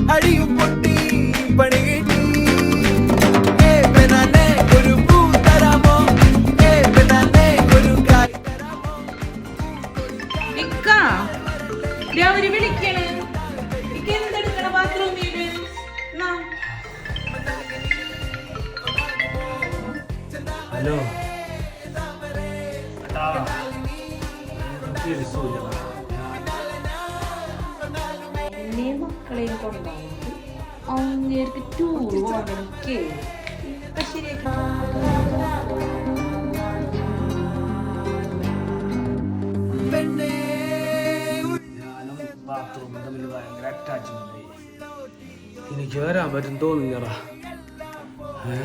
അടിയും പൊട്ടി പണി കിട്ടി അവര് വിളിക്കണ് എന്തെടുക്കണ ബാത്റൂമില് ഹലോ എന്നെ മക്കളെയും കൊണ്ടാണ് അങ്ങേർക്ക് ടൂർ പോകണം ശരിയാക്കി ബാത്റൂമിൽ തമ്മിൽ ഭയങ്കര അറ്റാച്ച്മെന്റ് എനിക്ക് വരാൻ പറ്റും തോന്നിയടാ ഏ